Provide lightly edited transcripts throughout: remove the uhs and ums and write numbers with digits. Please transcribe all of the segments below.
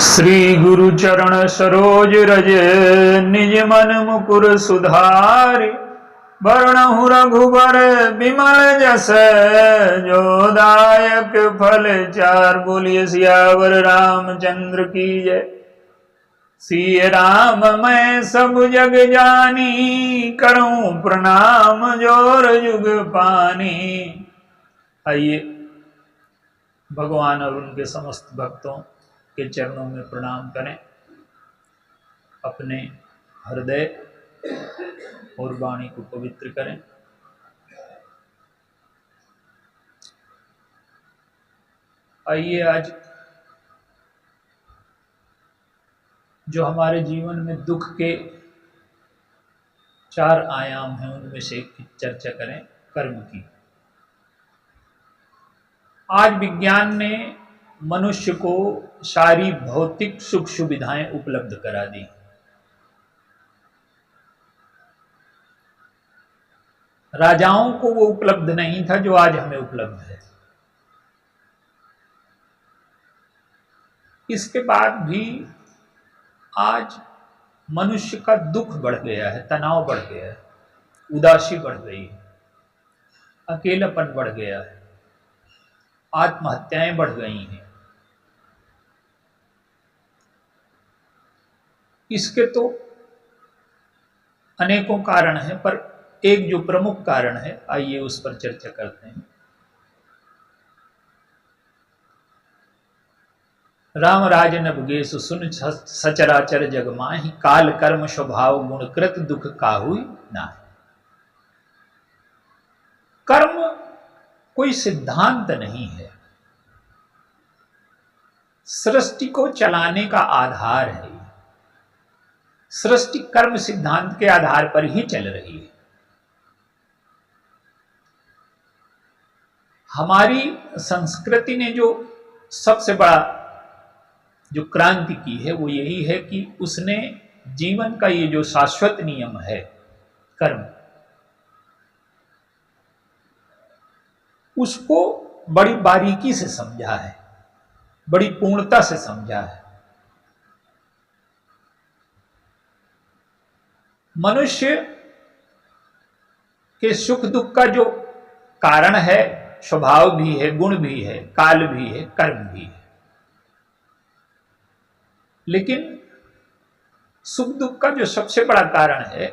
श्री गुरु चरण सरोज रज निज मन मुकुर सुधारि वरणहु रघुबर बिमल जस जो दायक फल चार। बोलिए सियावर रामचंद्र की जय। सिय राम मैं सब जग जानी करूं प्रणाम जोर जुग पानी। आइए भगवान और उनके समस्त भक्तों के चरणों में प्रणाम करें। अपने हृदय और वाणी को पवित्र करें। आइए आज जो हमारे जीवन में दुख के चार आयाम हैं उनमें से एक की चर्चा करें, कर्म की। आज विज्ञान ने मनुष्य को सारी भौतिक सुख सुविधाएं उपलब्ध करा दी। राजाओं को वो उपलब्ध नहीं था जो आज हमें उपलब्ध है। इसके बाद भी आज मनुष्य का दुख बढ़ गया है, तनाव बढ़ गया है, उदासी बढ़ गई है, अकेलापन बढ़ गया है, आत्महत्याएं बढ़ गई हैं। इसके तो अनेकों कारण हैं, पर एक जो प्रमुख कारण है, आइए उस पर चर्चा करते हैं। राम राज नभगेशु सुन सचराचर जग माहि काल कर्म स्वभाव गुण कृत दुख काहुई नाहि। कर्म कोई सिद्धांत नहीं है, सृष्टि को चलाने का आधार है। सृष्टि कर्म सिद्धांत के आधार पर ही चल रही है। हमारी संस्कृति ने जो सबसे बड़ा जो क्रांति की है वो यही है कि उसने जीवन का ये जो शाश्वत नियम है कर्म, उसको बड़ी बारीकी से समझा है, बड़ी पूर्णता से समझा है। मनुष्य के सुख दुख का जो कारण है, स्वभाव भी है, गुण भी है, काल भी है, कर्म भी है। लेकिन सुख दुख का जो सबसे बड़ा कारण है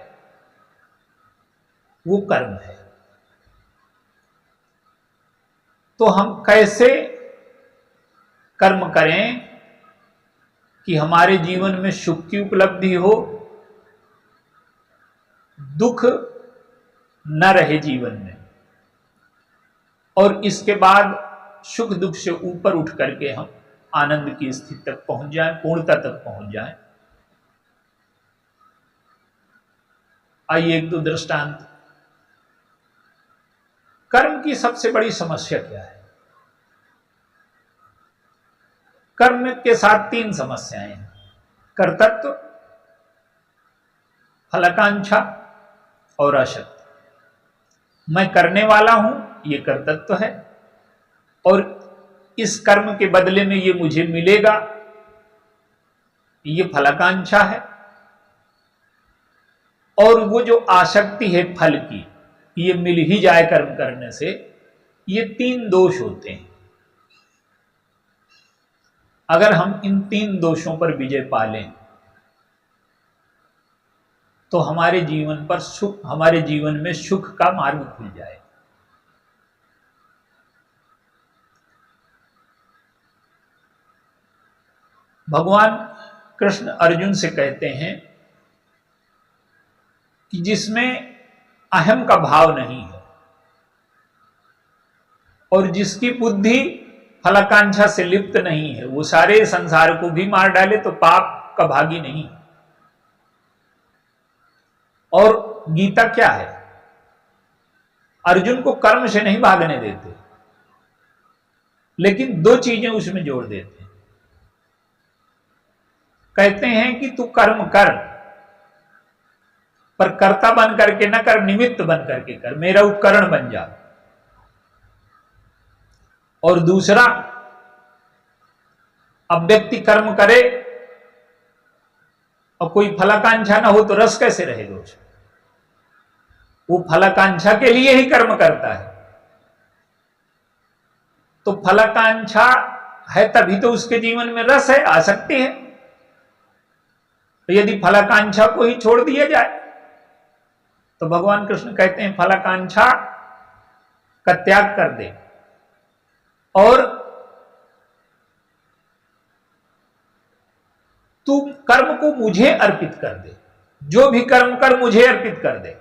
वो कर्म है। तो हम कैसे कर्म करें कि हमारे जीवन में सुख की उपलब्धि हो, दुख न रहे जीवन में, और इसके बाद सुख दुख से ऊपर उठ करके हम आनंद की स्थिति तक पहुंच जाएं, पूर्णता तक पहुंच जाएं। आइए एक दो दृष्टांत। कर्म की सबसे बड़ी समस्या क्या है? कर्म के साथ तीन समस्याएं हैं: कर्तृत्व, फलाकांक्षा और आसक्ति। मैं करने वाला हूं, ये कर्तृत्व है, और इस कर्म के बदले में ये मुझे मिलेगा, ये फलाकांक्षा है। और वो जो आसक्ति है फल की, ये मिल ही जाए कर्म करने से, ये तीन दोष होते हैं। अगर हम इन तीन दोषों पर विजय पा लें तो हमारे जीवन पर सुख, हमारे जीवन में सुख का मार्ग खुल जाए। भगवान कृष्ण अर्जुन से कहते हैं कि जिसमें अहम का भाव नहीं है और जिसकी बुद्धि फलाकांक्षा से लिप्त नहीं है, वो सारे संसार को भी मार डाले तो पाप का भागी नहीं। और गीता क्या है? अर्जुन को कर्म से नहीं भागने देते, लेकिन दो चीजें उसमें जोड़ देते हैं। कहते हैं कि तू कर्म कर, पर कर्ता बन करके न कर, निमित्त बन करके कर, मेरा उपकरण बन जा। और दूसरा अब व्यक्ति कर्म करे और कोई फलाकांक्षा ना हो तो रस कैसे रहेगा उसमें? वो फलाकांक्षा के लिए ही कर्म करता है। तो फलाकांक्षा है तभी तो उसके जीवन में रस है, आसक्ति है। तो यदि फलाकांक्षा को ही छोड़ दिया जाए तो भगवान कृष्ण कहते हैं फलाकांक्षा का त्याग कर दे और तू कर्म को मुझे अर्पित कर दे, जो भी कर्म कर मुझे अर्पित कर दे।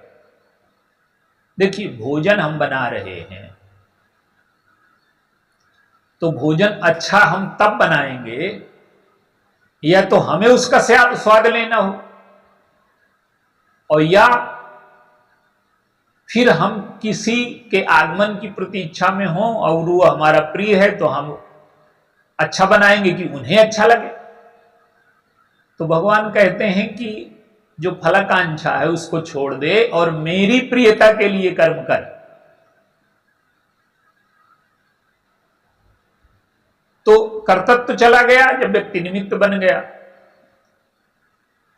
देखिए, भोजन हम बना रहे हैं तो भोजन अच्छा हम तब बनाएंगे या तो हमें उसका स्वाद लेना हो और या फिर हम किसी के आगमन की प्रतीक्षा में हो और वो हमारा प्रिय है तो हम अच्छा बनाएंगे कि उन्हें अच्छा लगे। तो भगवान कहते हैं कि जो फलाकांक्षा है उसको छोड़ दे और मेरी प्रियता के लिए कर्म कर। तो कर्तव्य चला गया जब व्यक्ति निमित्त बन गया।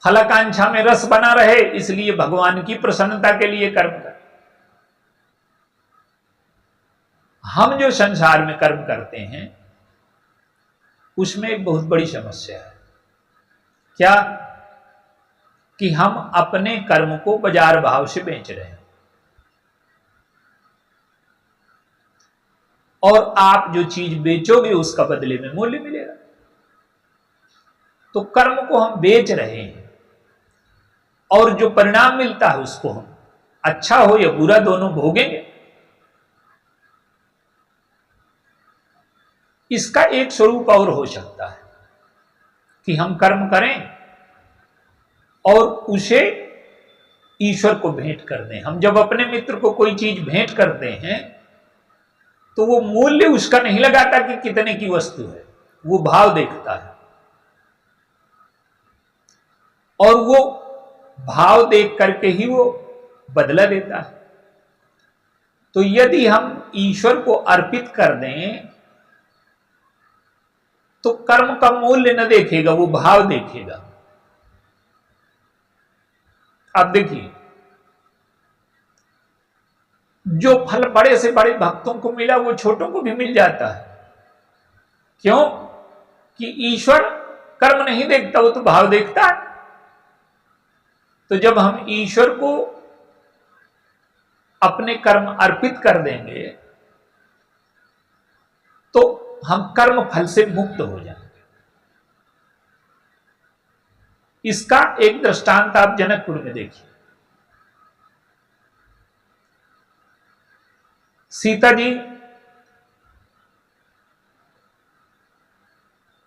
फलाकांक्षा में रस बना रहे इसलिए भगवान की प्रसन्नता के लिए कर्म कर। हम जो संसार में कर्म करते हैं उसमें एक बहुत बड़ी समस्या है। क्या? कि हम अपने कर्म को बाजार भाव से बेच रहे हैं। और आप जो चीज बेचोगे उसका बदले में मूल्य मिलेगा। तो कर्म को हम बेच रहे हैं और जो परिणाम मिलता है उसको हम अच्छा हो या बुरा दोनों भोगेंगे। इसका एक स्वरूप और हो सकता है कि हम कर्म करें और उसे ईश्वर को भेंट कर दें। हम जब अपने मित्र को कोई चीज भेंट करते हैं तो वो मूल्य उसका नहीं लगाता कि कितने की वस्तु है, वो भाव देखता है और वो भाव देख करके ही वो बदला देता है। तो यदि हम ईश्वर को अर्पित कर दें तो कर्म का मूल्य न देखेगा, वो भाव देखेगा। अब देखिए, जो फल बड़े से बड़े भक्तों को मिला वो छोटों को भी मिल जाता है। क्यों? कि ईश्वर कर्म नहीं देखता, वो तो भाव देखता है। तो जब हम ईश्वर को अपने कर्म अर्पित कर देंगे तो हम कर्म फल से मुक्त हो जाएंगे। इसका एक दृष्टांत आप जनकपुर में देखिए। सीता जी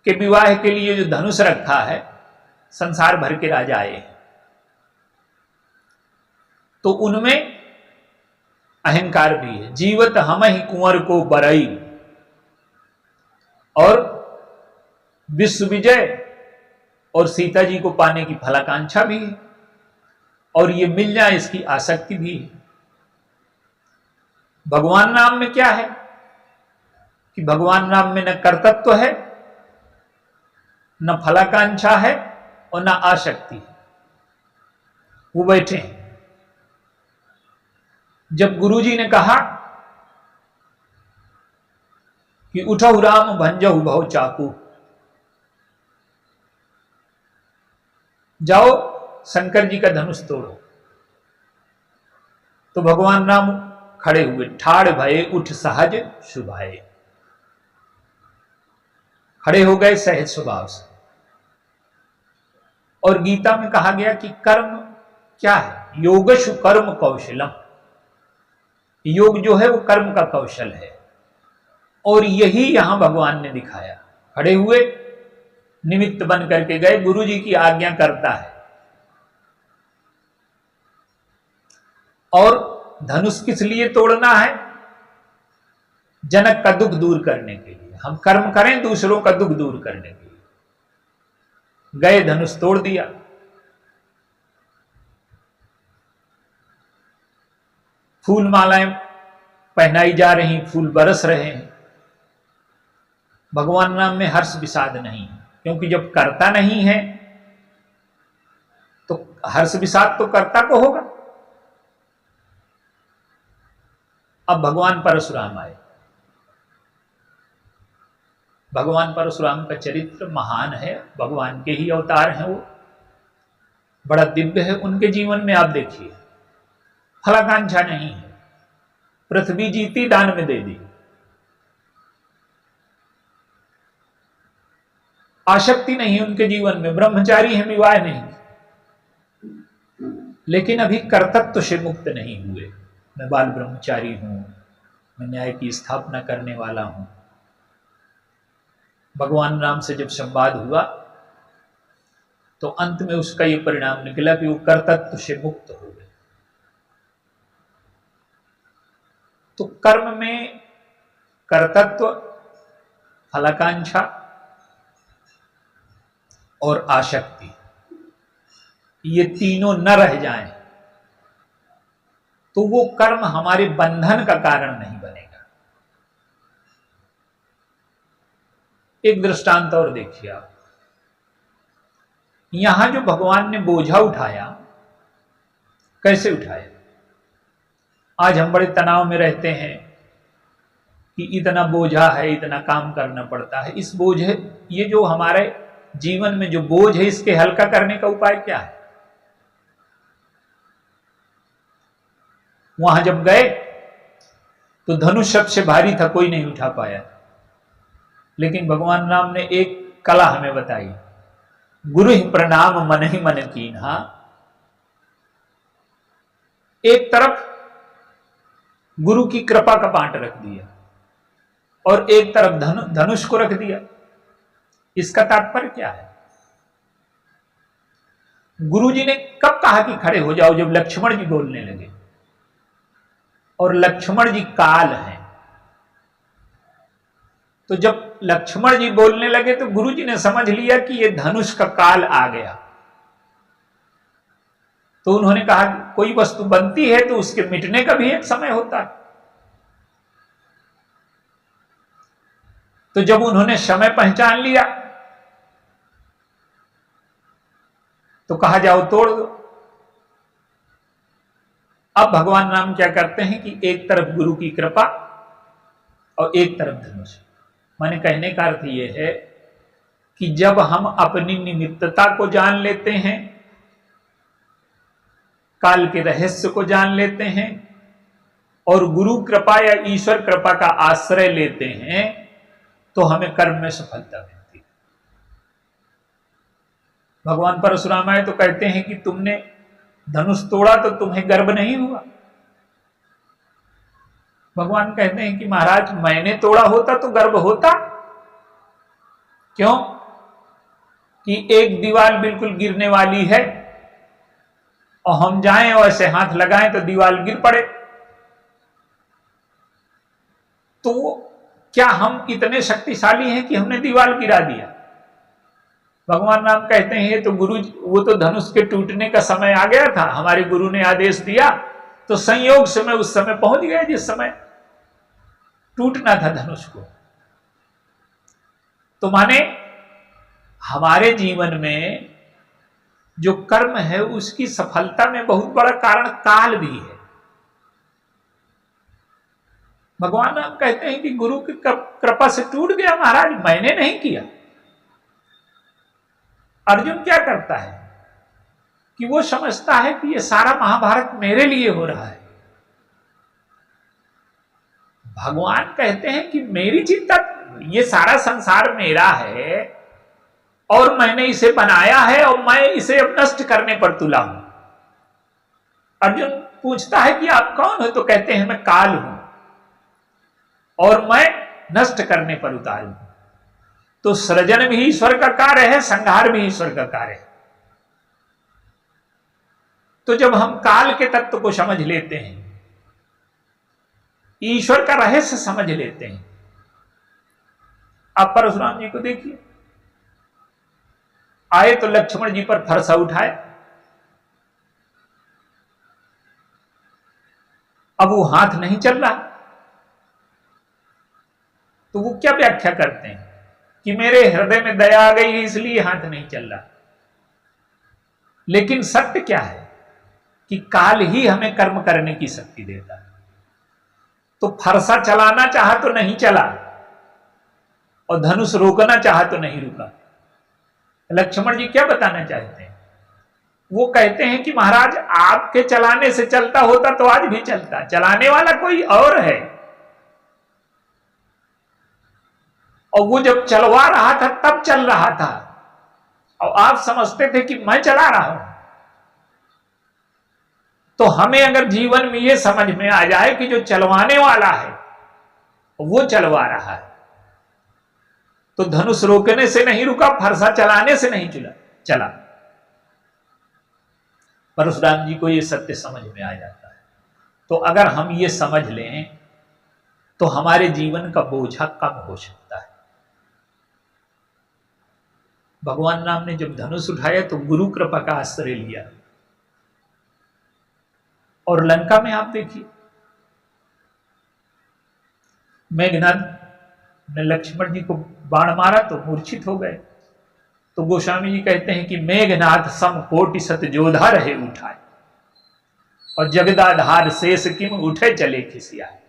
के विवाह के लिए जो धनुष रखा है, संसार भर के राजा आए हैं तो उनमें अहंकार भी है। जीवत हम ही कुंवर को बरई, और विश्व विजय और सीता जी को पाने की फलाकांक्षा भी है और ये मिल जाए इसकी आसक्ति भी है। भगवान नाम में क्या है कि भगवान नाम में न कर्तव्य है, न फलाकांक्षा है और न आसक्ति है। वो बैठे हैं। जब गुरुजी ने कहा कि उठो राम भंजहु बहु चाकू, जाओ शंकर जी का धनुष तोड़ो, तो भगवान राम खड़े हुए, ठाड़ भये उठ सहज सुभाए, खड़े हो गए सहज स्वभाव से। और गीता में कहा गया कि कर्म क्या है? योगशु कर्म कौशलम। योग जो है वो कर्म का कौशल है और यही यहां भगवान ने दिखाया। खड़े हुए, निमित्त बन करके गए, गुरु जी की आज्ञा करता है और धनुष किस लिए तोड़ना है? जनक का दुख दूर करने के लिए। हम कर्म करें दूसरों का दुख दूर करने के लिए। गए, धनुष तोड़ दिया। फूल मालाएं पहनाई जा रही, फूल बरस रहे हैं। भगवान नाम में हर्ष विषाद नहीं है, क्योंकि जब कर्ता नहीं है तो हर्ष विषाद तो कर्ता को होगा। अब भगवान परशुराम आए। भगवान परशुराम का चरित्र महान है, भगवान के ही अवतार हैं, वो बड़ा दिव्य है। उनके जीवन में आप देखिए, फलाकांक्षा नहीं है, पृथ्वी जीती दान में दे दी, आसक्ति नहीं है उनके जीवन में, ब्रह्मचारी है, विवाह नहीं, लेकिन अभी कर्तत्व से मुक्त नहीं हुए। मैं बाल ब्रह्मचारी हूं, मैं न्याय की स्थापना करने वाला हूं। भगवान राम से जब संवाद हुआ तो अंत में उसका यह परिणाम निकला कि वो कर्तत्व से मुक्त हो गए। तो कर्म में कर्तत्व, फलाकांक्षा और आसक्ति, ये तीनों न रह जाएं तो वो कर्म हमारे बंधन का कारण नहीं बनेगा। एक दृष्टांत और देखिए आप, यहां जो भगवान ने बोझा उठाया, कैसे उठाया? आज हम बड़े तनाव में रहते हैं कि इतना बोझा है, इतना काम करना पड़ता है। इस बोझ, ये जो हमारे जीवन में जो बोझ है, इसके हल्का करने का उपाय क्या है? वहां जब गए तो धनुष सबसे भारी था, कोई नहीं उठा पाया, लेकिन भगवान राम ने एक कला हमें बताई, गुरु ही प्रणाम मन ही मन कीन्हा। एक तरफ गुरु की कृपा का पांट रख दिया और एक तरफ धनुष को रख दिया। इसका तात्पर्य क्या है? गुरु जी ने कब कहा कि खड़े हो जाओ? जब लक्ष्मण जी बोलने लगे, और लक्ष्मण जी काल हैं। तो जब लक्ष्मण जी बोलने लगे तो गुरु जी ने समझ लिया कि यह धनुष का काल आ गया। तो उन्होंने कहा कि कोई वस्तु बनती है तो उसके मिटने का भी एक समय होता है। तो जब उन्होंने समय पहचान लिया तो कहा जाओ तोड़ दो। अब भगवान राम क्या करते हैं कि एक तरफ गुरु की कृपा और एक तरफ धनुष। माने कहने का अर्थ यह है कि जब हम अपनी निमित्तता को जान लेते हैं, काल के रहस्य को जान लेते हैं और गुरु कृपा या ईश्वर कृपा का आश्रय लेते हैं, तो हमें कर्म में सफलता मिलती है। भगवान परशुराम आए तो कहते हैं कि तुमने धनुष तोड़ा तो तुम्हें गर्व नहीं हुआ? भगवान कहते हैं कि महाराज, मैंने तोड़ा होता तो गर्व होता। क्यों? कि एक दीवार बिल्कुल गिरने वाली है और हम जाएं और ऐसे हाथ लगाएं तो दीवार गिर पड़े, तो क्या हम इतने शक्तिशाली हैं कि हमने दीवार गिरा दिया? भगवान राम कहते हैं तो गुरु, वो तो धनुष के टूटने का समय आ गया था, हमारे गुरु ने आदेश दिया तो संयोग से मैं उस समय पहुंच गया जिस समय टूटना था धनुष को। तो माने हमारे जीवन में जो कर्म है उसकी सफलता में बहुत बड़ा कारण काल भी है। भगवान राम कहते हैं कि गुरु की कृपा से टूट गया महाराज, मैंने नहीं किया। अर्जुन क्या करता है कि वो समझता है कि ये सारा महाभारत मेरे लिए हो रहा है। भगवान कहते हैं कि मेरी चिंता, ये सारा संसार मेरा है और मैंने इसे बनाया है और मैं इसे अब नष्ट करने पर तुला हूं। अर्जुन पूछता है कि आप कौन हो? तो कहते हैं मैं काल हूं और मैं नष्ट करने पर उतारू हूं। तो सृजन भी ईश्वर का कार्य है, संहार भी ईश्वर का कार्य है। तो जब हम काल के तत्व को समझ लेते हैं, ईश्वर का रहस्य समझ लेते हैं। आप परशुराम जी को देखिए, आए तो लक्ष्मण जी पर फरसा उठाए, अब वो हाथ नहीं चल रहा, तो वो क्या व्याख्या करते हैं कि मेरे हृदय में दया आ गई इसलिए हाथ नहीं चल रहा। लेकिन सत्य क्या है कि काल ही हमें कर्म करने की शक्ति देता है। तो फरसा चलाना चाहा तो नहीं चला, और धनुष रोकना चाहा तो नहीं रुका। लक्ष्मण जी क्या बताना चाहते हैं? वो कहते हैं कि महाराज आपके चलाने से चलता होता तो आज भी चलता, चलाने वाला कोई और है। और वो जब चलवा रहा था तब चल रहा था, और आप समझते थे कि मैं चला रहा हूं। तो हमें अगर जीवन में ये समझ में आ जाए कि जो चलवाने वाला है वो चलवा रहा है, तो धनुष रोकने से नहीं रुका, फरसा चलाने से नहीं चला। परशुराम जी को ये सत्य समझ में आ जाता है। तो अगर हम ये समझ लें तो हमारे जीवन का बोझा कम हो सकता है। भगवान राम ने जब धनुष उठाया तो गुरु कृपा का आश्रय लिया। और लंका में आप देखिए, मेघनाद ने लक्ष्मण जी को बाण मारा तो मूर्छित हो गए। तो गोस्वामी जी कहते हैं कि मेघनाथ सम कोटि सत जोधा रहे उठाए, और जगदाधार शेष किम उठे चले खिसियाए।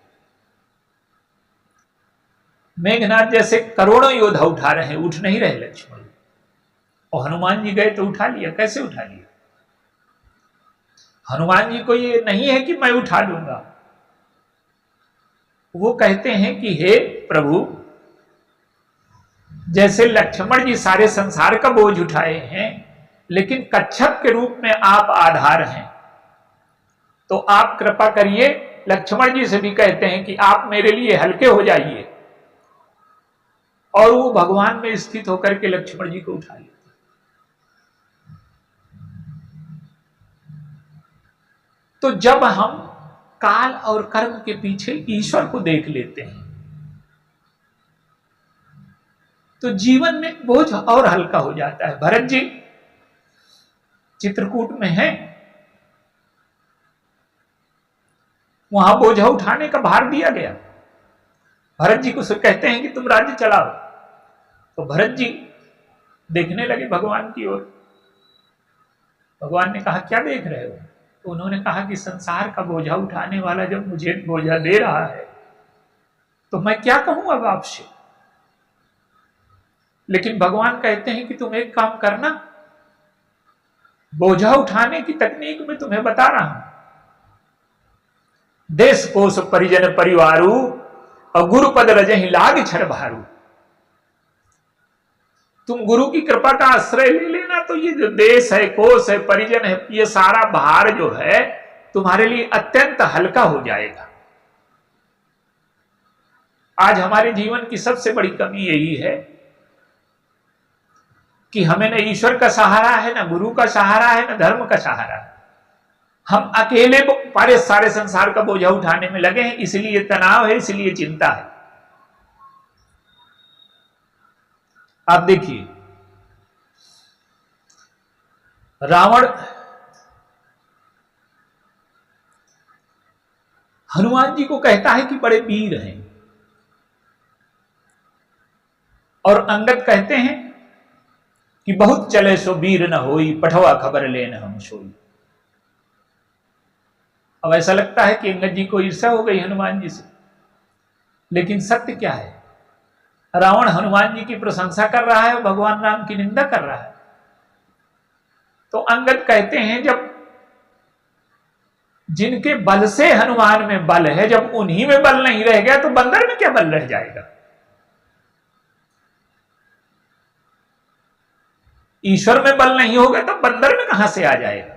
मेघनाथ जैसे करोड़ों योद्धा उठा रहे हैं, उठ नहीं रहे लक्ष्मण जी। और हनुमान जी गए तो उठा लिया। कैसे उठा लिया? हनुमान जी को ये नहीं है कि मैं उठा लूंगा। वो कहते हैं कि हे प्रभु, जैसे लक्ष्मण जी सारे संसार का बोझ उठाए हैं, लेकिन कच्छप के रूप में आप आधार हैं, तो आप कृपा करिए। लक्ष्मण जी से भी कहते हैं कि आप मेरे लिए हल्के हो जाइए, और वो भगवान में स्थित होकर के लक्ष्मण जी को उठा लेते। तो जब हम काल और कर्म के पीछे ईश्वर को देख लेते हैं तो जीवन में बोझ और हल्का हो जाता है। भरत जी चित्रकूट में हैं, वहां बोझा उठाने का भार दिया गया। भरत जी को कहते हैं कि तुम राज्य चलाओ। तो भरत जी देखने लगे भगवान की ओर। भगवान ने कहा क्या देख रहे हो? तो उन्होंने कहा कि संसार का बोझा उठाने वाला जब मुझे बोझा दे रहा है तो मैं क्या कहूं अब आपसे। लेकिन भगवान कहते हैं कि तुम एक काम करना, बोझा उठाने की तकनीक में तुम्हें बता रहा हूं। देश कोश परिजन परिवारू, और गुरुपद रजहि लाग छर भारू। तुम गुरु की कृपा का आश्रय ले लेना, तो ये जो देश है, कोश है, परिजन है, ये सारा भार जो है तुम्हारे लिए अत्यंत हल्का हो जाएगा। आज हमारे जीवन की सबसे बड़ी कमी यही है कि हमें न ईश्वर का सहारा है, न गुरु का सहारा है, न धर्म का सहारा है। हम अकेले सारे संसार का बोझा उठाने में लगे हैं, इसलिए तनाव है, इसलिए चिंता है। आप देखिए, रावण हनुमान जी को कहता है कि बड़े वीर हैं, और अंगद कहते हैं कि बहुत चले सो वीर न होई, पठवा खबर लेन हम सोई। अब ऐसा लगता है कि अंगद जी को ईर्ष्या हो गई हनुमान जी से, लेकिन सत्य क्या है? रावण हनुमान जी की प्रशंसा कर रहा है, भगवान राम की निंदा कर रहा है। तो अंगद कहते हैं जब जिनके बल से हनुमान में बल है, जब उन्हीं में बल नहीं रह गया तो बंदर में क्या बल रह जाएगा? ईश्वर में बल नहीं होगा तो बंदर में कहां से आ जाएगा?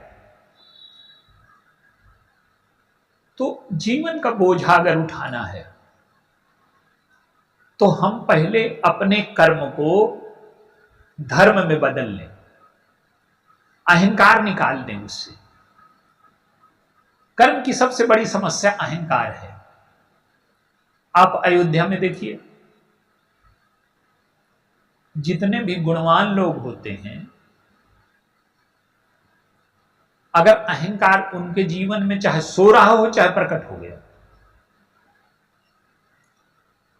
तो जीवन का बोझा अगर उठाना है तो हम पहले अपने कर्म को धर्म में बदल लें, अहंकार निकाल दें उससे। कर्म की सबसे बड़ी समस्या अहंकार है। आप अयोध्या में देखिए, जितने भी गुणवान लोग होते हैं, अगर अहंकार उनके जीवन में चाहे सो रहा हो चाहे प्रकट हो गया।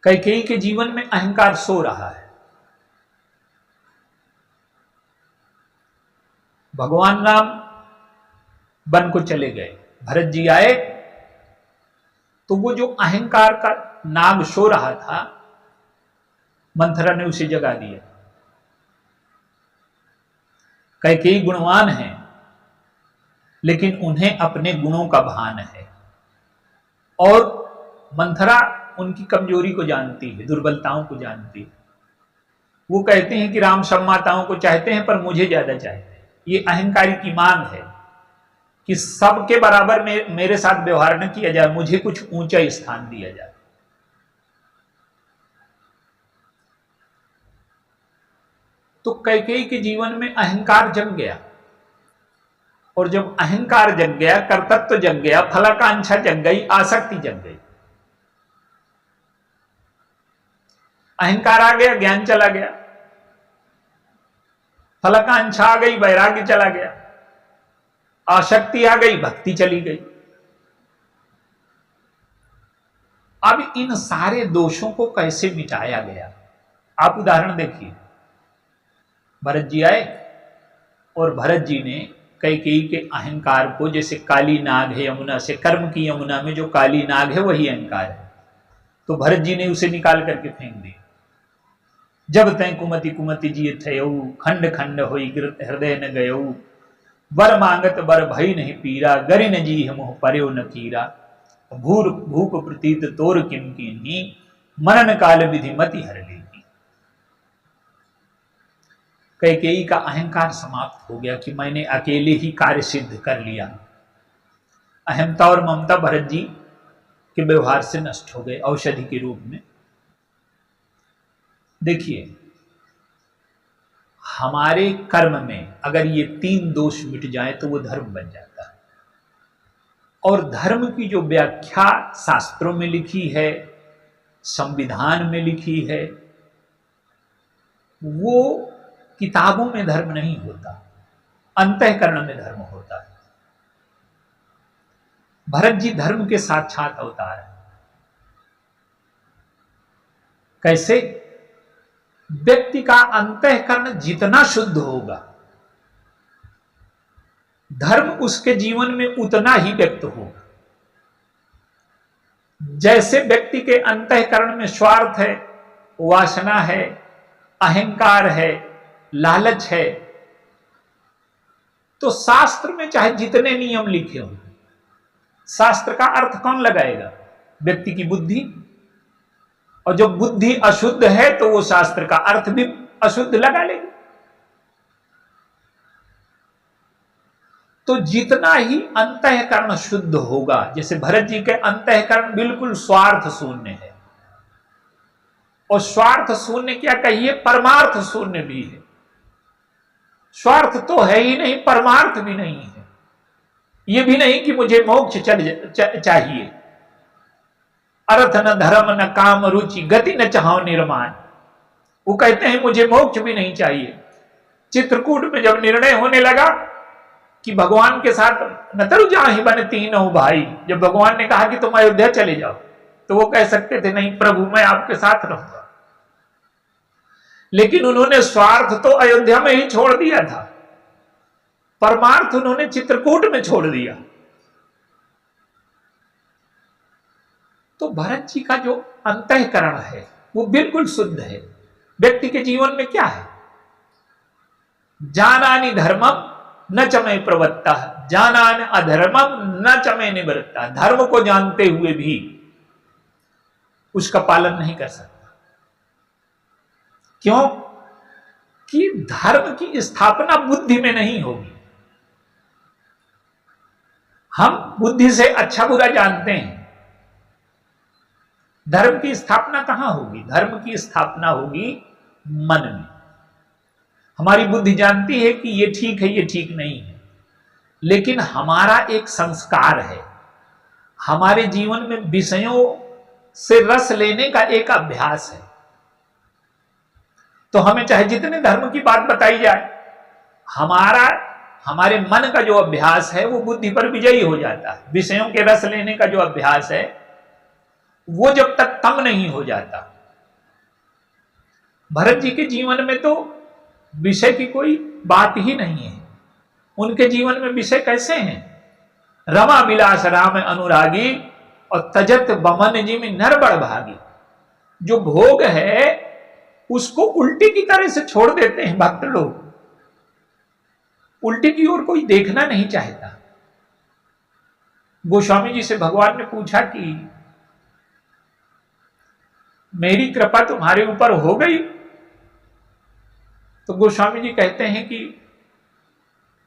कैकेयी के जीवन में अहंकार सो रहा है, भगवान राम वन को चले गए, भरत जी आए तो वो जो अहंकार का नाग सो रहा था, मंथरा ने उसे जगा दिया। कैकेयी गुणवान है, लेकिन उन्हें अपने गुणों का भान है, और मंथरा उनकी कमजोरी को जानती है, दुर्बलताओं को जानती है। वो कहते हैं कि राम सब माताओं को चाहते हैं पर मुझे ज्यादा चाहते हैं। ये अहंकारी की मांग है कि सबके बराबर मेरे साथ व्यवहार न किया जाए, मुझे कुछ ऊंचा स्थान दिया जाए। तो कैकेयी के जीवन में अहंकार जग गया, और जब अहंकार जग गया, कर्तव्य जग गया, फलाकांक्षा जग गई, आसक्ति जग गई। अहंकार आ गया, ज्ञान चला गया, फलाकांक्षा आ गई, वैराग्य चला गया, आसक्ति आ गई, भक्ति चली गई। अब इन सारे दोषों को कैसे मिटाया गया? आप उदाहरण देखिए। भरत जी आए और भरत जी ने कैकेयी के अहंकार को, जैसे काली नाग है यमुना से, कर्म की यमुना में जो काली नाग है वही अहंकार है, तो भरत जी ने उसे निकाल करके फेंक दिया। जब तय कुमति कुमति जी थयऊ, खंड खंड होई हृदय न गयऊ, वर मांगत बर भई नहीं पीरा, गरि न जी मोह पर्यो न कीरा, भूर भूप प्रतीत तोर किम कीन्ही, मनन काल विधि मति हर लेगी। कैकेयी का अहंकार समाप्त हो गया कि मैंने अकेले ही कार्य सिद्ध कर लिया। अहमता और ममता भरत जी के व्यवहार से नष्ट हो गए औषधि के रूप में। देखिए, हमारे कर्म में अगर ये 3 दोष मिट जाए तो वो धर्म बन जाता है। और धर्म की जो व्याख्या शास्त्रों में लिखी है, संविधान में लिखी है, वो किताबों में धर्म नहीं होता, अंतःकरण में धर्म होता है। भरत जी धर्म के साक्षात अवतार हैं। कैसे? व्यक्ति का अंतःकरण जितना शुद्ध होगा, धर्म उसके जीवन में उतना ही व्यक्त होगा। जैसे व्यक्ति के अंतःकरण में स्वार्थ है, वासना है, अहंकार है, लालच है, तो शास्त्र में चाहे जितने नियम लिखे हों, शास्त्र का अर्थ कौन लगाएगा? व्यक्ति की बुद्धि। और जब बुद्धि अशुद्ध है तो वो शास्त्र का अर्थ भी अशुद्ध लगा लेगी। तो जितना ही अंतःकरण शुद्ध होगा, जैसे भरत जी के अंतःकरण बिल्कुल स्वार्थ शून्य है, और स्वार्थ शून्य क्या कहिए, परमार्थ शून्य भी है। स्वार्थ तो है ही नहीं, परमार्थ भी नहीं है। ये भी नहीं कि मुझे मोक्ष चाहिए, अर्थ न धर्म न काम रुचि, गति न चाहो निर्माण। वो कहते हैं मुझे मोक्ष भी नहीं चाहिए। चित्रकूट में जब निर्णय होने लगा कि भगवान के साथ न तरु जाहि बन तीनों भाई, जब भगवान ने कहा कि तुम अयोध्या चले जाओ, तो वो कह सकते थे नहीं प्रभु मैं आपके साथ रहूंगा। लेकिन उन्होंने स्वार्थ तो अयोध्या में ही छोड़ दिया था, परमार्थ उन्होंने चित्रकूट में छोड़ दिया। तो भरत जी का जो अंतःकरण है वो बिल्कुल शुद्ध है। व्यक्ति के जीवन में क्या है? जानानि धर्मम न चमे प्रवत्ता, जानान अधर्मम न चमे निवृत्ता। धर्म को जानते हुए भी उसका पालन नहीं कर सकता। क्यों? कि धर्म की स्थापना बुद्धि में नहीं होगी। हम बुद्धि से अच्छा बुरा जानते हैं, धर्म की स्थापना कहां होगी? धर्म की स्थापना होगी मन में। हमारी बुद्धि जानती है कि ये ठीक है, ये ठीक नहीं है, लेकिन हमारा एक संस्कार है, हमारे जीवन में विषयों से रस लेने का एक अभ्यास है। तो हमें चाहे जितने धर्म की बात बताई जाए, हमारे मन का जो अभ्यास है वो बुद्धि पर विजयी हो जाता है। विषयों के रस लेने का जो अभ्यास है वो जब तक तम नहीं हो जाता। भरत जी के जीवन में तो विषय की कोई बात ही नहीं है। उनके जीवन में विषय कैसे हैं? रमा विलास राम अनुरागी और तजत बमन जी में नर बड़ भागी। जो भोग है उसको उल्टी की तरह से छोड़ देते हैं भक्त लोग, उल्टी की ओर कोई देखना नहीं चाहता। गोस्वामी जी से भगवान ने पूछा कि मेरी कृपा तुम्हारे ऊपर हो गई? तो गोस्वामी जी कहते हैं कि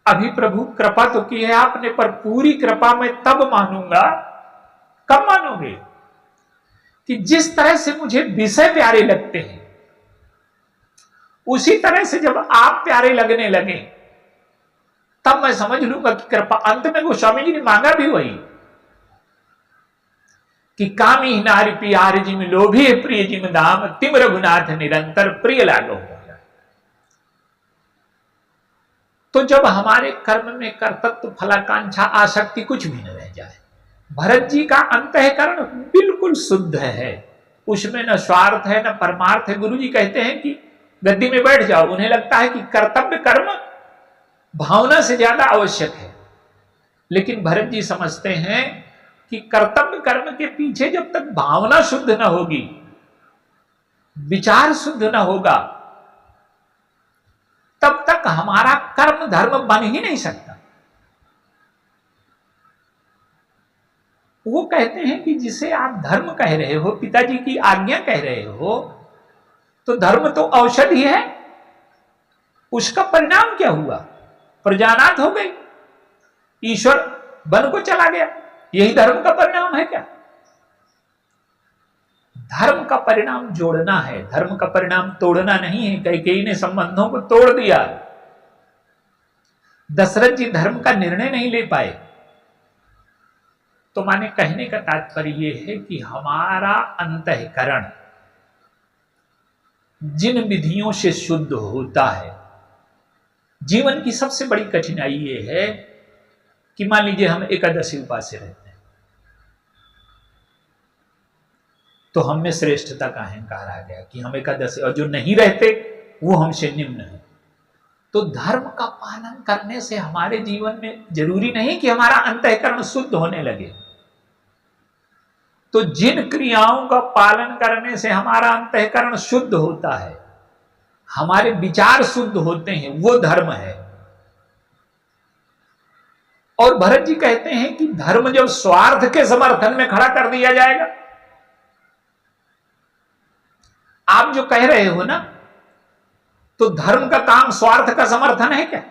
अभी प्रभु कृपा तो की है आपने, पर पूरी कृपा मैं तब मानूंगा। कब मानोगे? कि जिस तरह से मुझे विषय प्यारे लगते हैं उसी तरह से जब आप प्यारे लगने लगे तब मैं समझ लूंगा कि कृपा। अंत में गोस्वामी जी ने मांगा भी वही कि कामी नारी प्यार जिम लोभी प्रिय जिम दाम तिम रघुनाथ निरंतर प्रिय लागो। तो जब हमारे कर्म में कर्तव्य फलाकांक्षा आसक्ति कुछ भी न रह जाए। भरत जी का अंतःकरण बिल्कुल शुद्ध है, उसमें न स्वार्थ है न परमार्थ है। गुरु जी कहते हैं कि गद्दी में बैठ जाओ, उन्हें लगता है कि कर्तव्य कर्म भावना से ज्यादा आवश्यक है, लेकिन भरत जी समझते हैं कि कर्तव्य कर्म के पीछे जब तक भावना शुद्ध न होगी, विचार शुद्ध न होगा, तब तक हमारा कर्म धर्म बन ही नहीं सकता। वो कहते हैं कि जिसे आप धर्म कह रहे हो, पिताजी की आज्ञा कह रहे हो, तो धर्म तो औषधि है, उसका परिणाम क्या हुआ? प्रजानाथ हो गई, ईश्वर वन को चला गया, यही धर्म का परिणाम है क्या? धर्म का परिणाम जोड़ना है, धर्म का परिणाम तोड़ना नहीं है। कैकेयी ने संबंधों को तोड़ दिया, दशरथ जी धर्म का निर्णय नहीं ले पाए। तो माने कहने का तात्पर्य यह है कि हमारा अंतःकरण जिन विधियों से शुद्ध होता है, जीवन की सबसे बड़ी कठिनाई यह है कि मान लीजिए हम एकादशी उपास्य रहते हैं, तो हम में श्रेष्ठता का अहंकार आ गया कि हम एकादशी, और जो नहीं रहते वो हमसे निम्न है। तो धर्म का पालन करने से हमारे जीवन में जरूरी नहीं कि हमारा अंतःकरण शुद्ध होने लगे। तो जिन क्रियाओं का पालन करने से हमारा अंतःकरण शुद्ध होता है, हमारे विचार शुद्ध होते हैं, वो धर्म है। और भरत जी कहते हैं कि धर्म जब स्वार्थ के समर्थन में खड़ा कर दिया जाएगा, आप जो कह रहे हो ना, तो धर्म का काम स्वार्थ का समर्थन है क्या?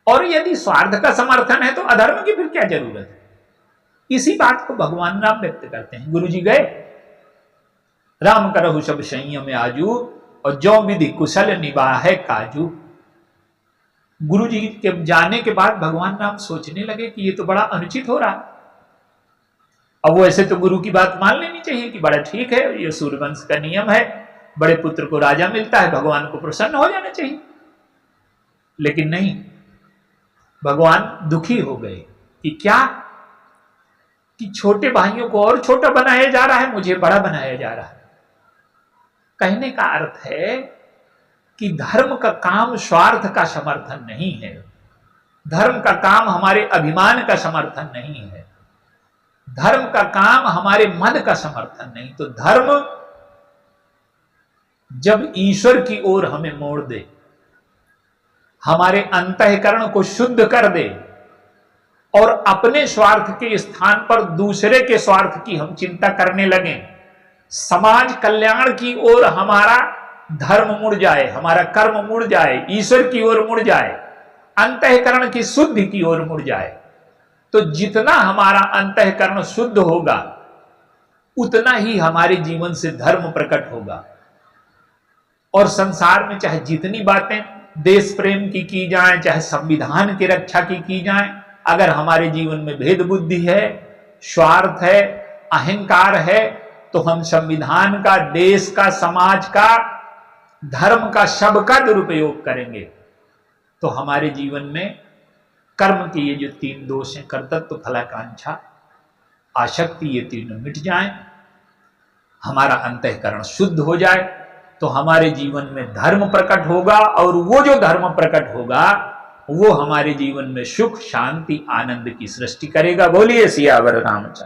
और यदि स्वार्थ का समर्थन है तो अधर्म की फिर क्या जरूरत है? इसी बात को भगवान राम व्यक्त करते हैं। गुरु जी गए, राम करहु सब संयम आजू, और जो विधि कुशल निवाहे काजू। गुरु जी के जाने के बाद भगवान राम सोचने लगे कि ये तो बड़ा अनुचित हो रहा। अब वो ऐसे तो गुरु की बात मान लेनी चाहिए कि बड़ा ठीक है, ये सूर्यवंश का नियम है, बड़े पुत्र को राजा मिलता है, भगवान को प्रसन्न हो जाना चाहिए। लेकिन नहीं, भगवान दुखी हो गए कि क्या, कि छोटे भाइयों को और छोटा बनाया जा रहा है, मुझे बड़ा बनाया जा रहा है। कहने का अर्थ है कि धर्म का काम स्वार्थ का समर्थन नहीं है, धर्म का काम हमारे अभिमान का समर्थन नहीं है, धर्म का काम हमारे मन का समर्थन नहीं। तो धर्म जब ईश्वर की ओर हमें मोड़ दे, हमारे अंतःकरण को शुद्ध कर दे, और अपने स्वार्थ के स्थान पर दूसरे के स्वार्थ की हम चिंता करने लगे, समाज कल्याण की ओर हमारा धर्म मुड़ जाए, हमारा कर्म मुड़ जाए, ईश्वर की ओर मुड़ जाए, अंतःकरण की शुद्धि की ओर मुड़ जाए, तो जितना हमारा अंतःकरण शुद्ध होगा उतना ही हमारे जीवन से धर्म प्रकट होगा। और संसार में चाहे जितनी बातें देश प्रेम की जाए, चाहे संविधान की रक्षा की जाए, अगर हमारे जीवन में भेद बुद्धि है, स्वार्थ है, अहंकार है, तो हम संविधान का, देश का, समाज का, धर्म का, सबका दुरुपयोग करेंगे। तो हमारे जीवन में कर्म के ये जो तीन दोष हैं, कर्तव्य फलाकांक्षा आसक्ति, ये तीनों मिट जाएं, हमारा अंतःकरण शुद्ध हो जाए, तो हमारे जीवन में धर्म प्रकट होगा, और वो जो धर्म प्रकट होगा वो हमारे जीवन में सुख, शांति, आनंद की सृष्टि करेगा। बोलिए सियावर रामचंद्र।